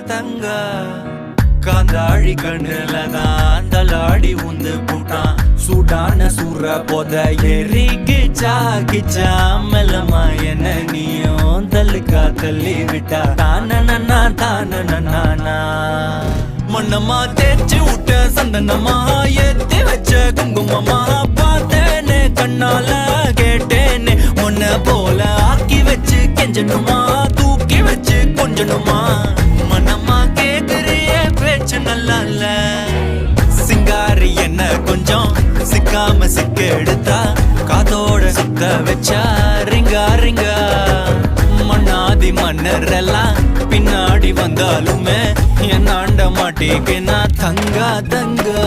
தங்க காந்தாழி கண்ணுலதான் தலாடி உந்து போட்டான் சூடான சூற போத எரிக்கிச்சா கிச்சா மெல்லமா என்ன நீயும் தள்ளுக்கா தள்ளி விட்டா தானனா தானனா மண்ணம்மா தேய்ச்சி விட்ட சந்தனமா ஏத்தி வச்ச குங்குமமா பார்த்தேனே கண்ணால கேட்டேனே உன்ன போல ஆக்கி வச்சு கெஞ்சணுமா தூக்கி வச்சு கொஞ்சணுமா மனமா கேக்குறிய பேச்சு நல்லா இல்ல சிங்காரி என்ன கொஞ்சம் சிக்காம சிக்க எடுத்தா காதோட சுத்த வச்சா ரிங்கா ரிங்கா மண்ணாதி மன்னர் எல்லாம் பின்னாடி வந்தாலுமே என் ஆண்ட மாட்டேக்கு நான் தங்கா தங்கா